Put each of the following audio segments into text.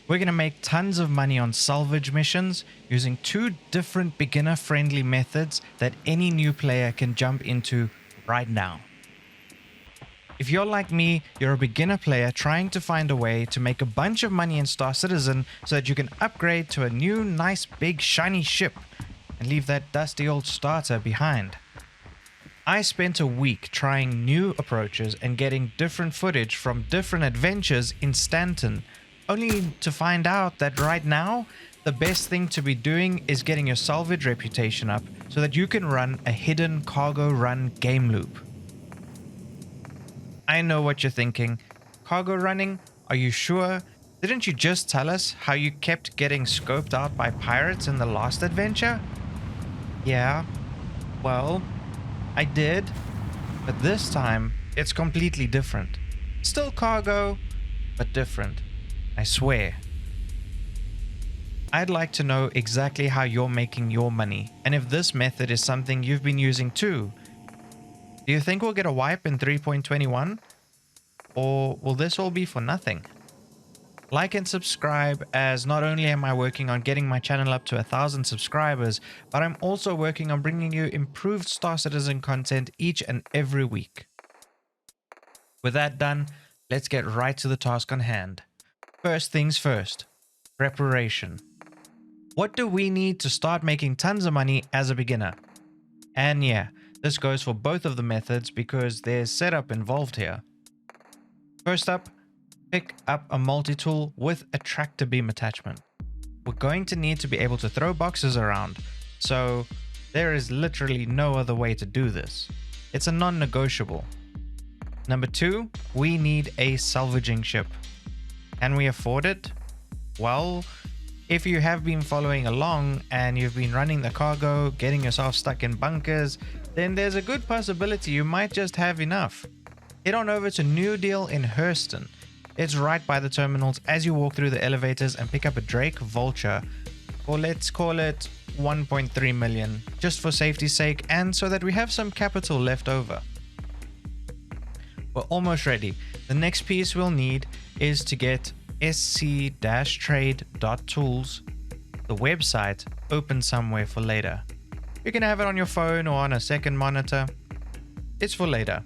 We're going to make tons of money on salvage missions using 2 different beginner-friendly methods that any new player can jump into right now. If you're like me, you're a beginner player trying to find a way to make a bunch of money in Star Citizen so that you can upgrade to a new, nice, big, shiny ship and leave that dusty old starter behind. I spent a week trying new approaches and getting different footage from different adventures in Stanton, only to find out that right now, the best thing to be doing is getting your salvage reputation up so that you can run a hidden cargo run game loop. I know what you're thinking. Cargo running? Are you sure? Didn't you just tell us how you kept getting scoped out by pirates in the last adventure? Yeah, well, I did, but this time it's completely different. Still cargo, but different. I swear. I'd like to know exactly how you're making your money and if this method is something you've been using too. Do you think we'll get a wipe in 3.21? Or will this all be for nothing? Like and subscribe, as not only am I working on getting my channel up to 1,000 subscribers, but I'm also working on bringing you improved Star Citizen content each and every week. With that done, let's get right to the task on hand. First things first, preparation. What do we need to start making tons of money as a beginner? And yeah, this goes for both of the methods because there's setup involved here. First up, pick up a multi-tool with a tractor beam attachment. We're going to need to be able to throw boxes around, so there is literally no other way to do this. It's a non-negotiable. Number 2, we need a salvaging ship. Can we afford it? Well, if you have been following along and you've been running the cargo, getting yourself stuck in bunkers, then there's a good possibility you might just have enough. Head on over to New Deal in Hurston. It's right by the terminals as you walk through the elevators and pick up a Drake Vulture, or let's call it 1.3 million, just for safety's sake and so that we have some capital left over. We're almost ready. The next piece we'll need is to get sc-trade.tools, the website, open somewhere for later. You can have it on your phone or on a second monitor. It's for later.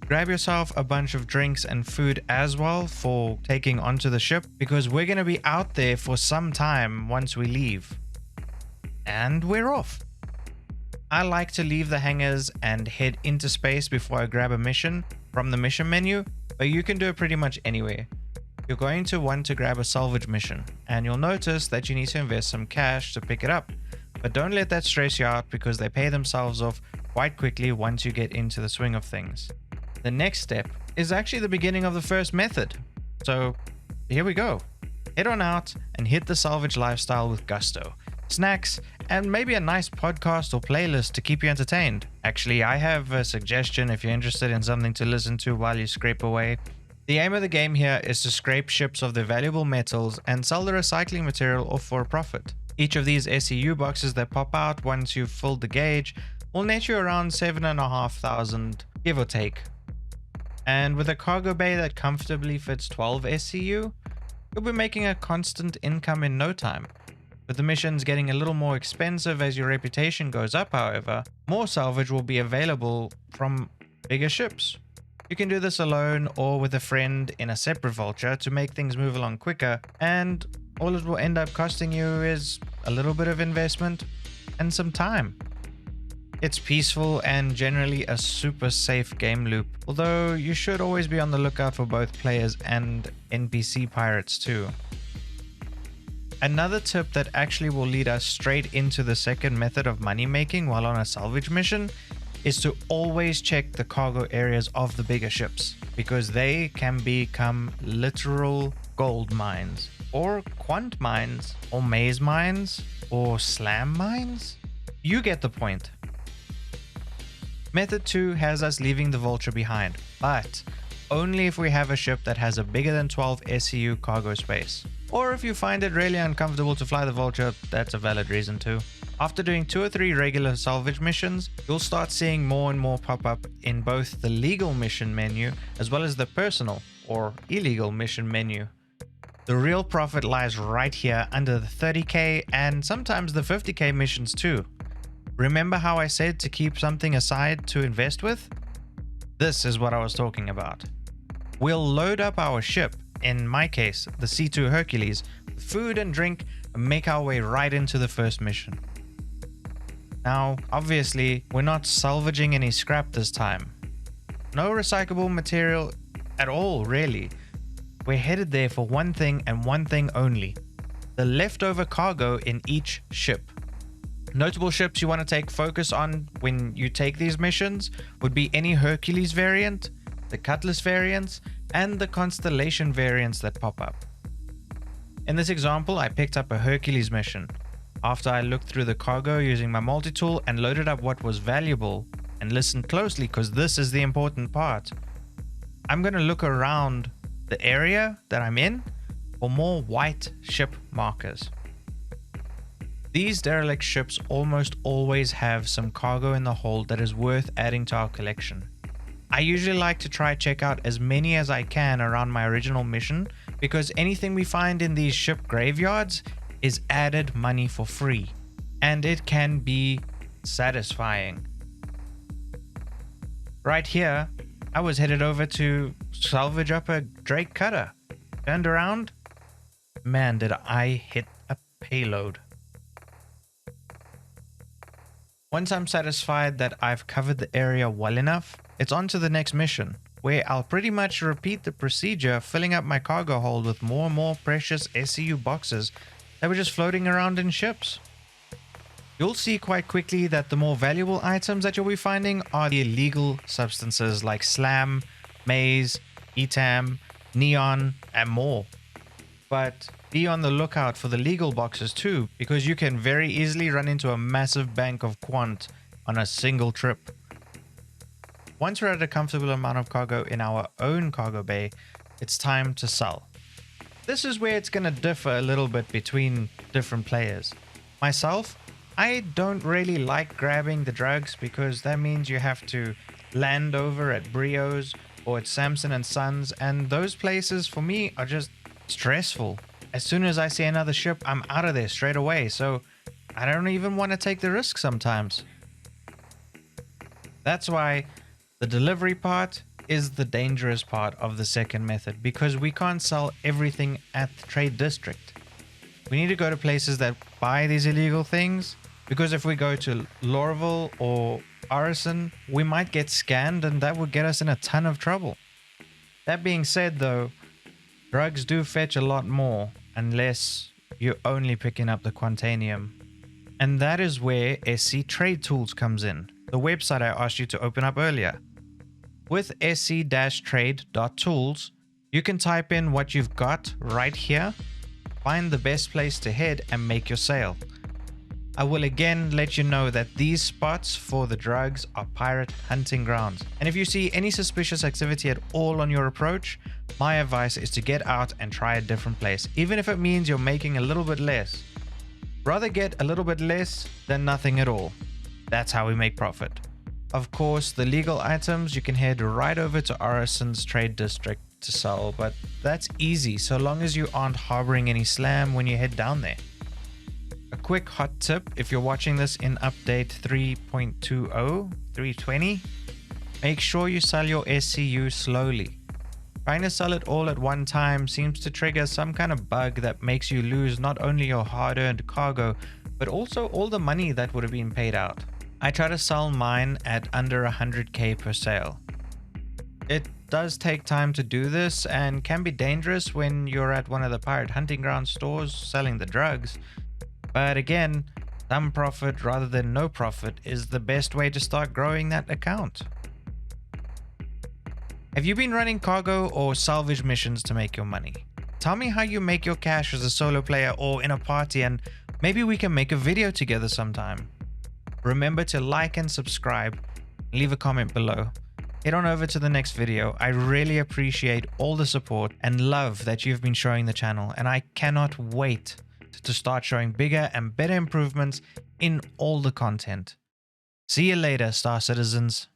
Grab yourself a bunch of drinks and food as well for taking onto the ship, because we're going to be out there for some time once we leave. And we're off. I like to leave the hangars and head into space before I grab a mission from the mission menu, but you can do it pretty much anywhere. You're going to want to grab a salvage mission, and you'll notice that you need to invest some cash to pick it up. But don't let that stress you out, because they pay themselves off quite quickly once you get into the swing of things. The next step is actually the beginning of the first method. So here we go. Head on out and hit the salvage lifestyle with gusto. Snacks, and maybe a nice podcast or playlist to keep you entertained. Actually, I have a suggestion if you're interested in something to listen to while you scrape away. The aim of the game here is to scrape ships of their valuable metals and sell the recycling material off for a profit. Each of these SEU boxes that pop out once you've filled the gauge will net you around 7,500, give or take. And with a cargo bay that comfortably fits 12 SEU, you'll be making a constant income in no time. With the missions getting a little more expensive as your reputation goes up, however, more salvage will be available from bigger ships. You can do this alone or with a friend in a separate vulture to make things move along quicker, and all it will end up costing you is a little bit of investment and some time. It's peaceful and generally a super safe game loop, although you should always be on the lookout for both players and NPC pirates too. Another tip that actually will lead us straight into the second method of money making while on a salvage mission is to always check the cargo areas of the bigger ships, because they can become literal gold mines, or quant mines, or maze mines, or slam mines. You get the point. Method 2 has us leaving the Vulture behind, but only if we have a ship that has a bigger than 12 SEU cargo space. Or if you find it really uncomfortable to fly the Vulture, that's a valid reason too. After doing 2 or 3 regular salvage missions, you'll start seeing more and more pop up in both the legal mission menu as well as the personal or illegal mission menu. The real profit lies right here under the 30k and sometimes the 50k missions too. Remember how I said to keep something aside to invest with? This is what I was talking about. We'll load up our ship, in my case the C2 Hercules, with food and drink and make our way right into the first mission. Now, obviously, we're not salvaging any scrap this time. No recyclable material at all, really. We're headed there for one thing and one thing only: the leftover cargo in each ship. Notable ships you want to take focus on when you take these missions would be any Hercules variant, the Cutlass variants, and the Constellation variants that pop up. In this example, I picked up a Hercules mission after I looked through the cargo using my multi-tool and loaded up what was valuable. And listen closely, because this is the important part. I'm going to look around the area that I'm in for more white ship markers. These derelict ships almost always have some cargo in the hold that is worth adding to our collection. I usually like to try check out as many as I can around my original mission, because anything we find in these ship graveyards is added money for free, and it can be satisfying. Right here, I was headed over to salvage up a Drake cutter. Turned around, man, did I hit a payload. Once I'm satisfied that I've covered the area well enough, it's on to the next mission, where I'll pretty much repeat the procedure, filling up my cargo hold with more and more precious SCU boxes that were just floating around in ships. You'll see quite quickly that the more valuable items that you'll be finding are the illegal substances like slam, maize, etam, neon, and more. But be on the lookout for the legal boxes too, because you can very easily run into a massive bank of quant on a single trip. Once we're at a comfortable amount of cargo in our own cargo bay, it's time to sell. This is where it's going to differ a little bit between different players. Myself, I don't really like grabbing the drugs, because that means you have to land over at Brio's or at Samson and Sons, and those places for me are just stressful. As soon as I see another ship, I'm out of there straight away, so I don't even want to take the risk sometimes. That's why the delivery part is the dangerous part of the second method, because we can't sell everything at the trade district. We need to go to places that buy these illegal things, because if we go to Lorville or Hurston, we might get scanned, and that would get us in a ton of trouble. That being said though, drugs do fetch a lot more unless you're only picking up the Quantanium. And that is where SC Trade Tools comes in, the website I asked you to open up earlier. With sc-trade.tools, you can type in what you've got right here, find the best place to head, and make your sale. I will again let you know that these spots for the drugs are pirate hunting grounds. And if you see any suspicious activity at all on your approach, my advice is to get out and try a different place, even if it means you're making a little bit less. Rather get a little bit less than nothing at all. That's how we make profit. Of course, the legal items you can head right over to Hurston's trade district to sell, but that's easy so long as you aren't harboring any slam when you head down there. A quick hot tip if you're watching this in update 3.20, make sure you sell your SCU slowly. Trying to sell it all at one time seems to trigger some kind of bug that makes you lose not only your hard-earned cargo, but also all the money that would have been paid out. I try to sell mine at under 100k per sale. It does take time to do this and can be dangerous when you're at one of the pirate hunting ground stores selling the drugs. But again, some profit rather than no profit is the best way to start growing that account. Have you been running cargo or salvage missions to make your money? Tell me how you make your cash as a solo player or in a party, and maybe we can make a video together sometime. Remember to like and subscribe, leave a comment below. Head on over to the next video. I really appreciate all the support and love that you've been showing the channel, and I cannot wait to start showing bigger and better improvements in all the content. See you later, Star Citizens.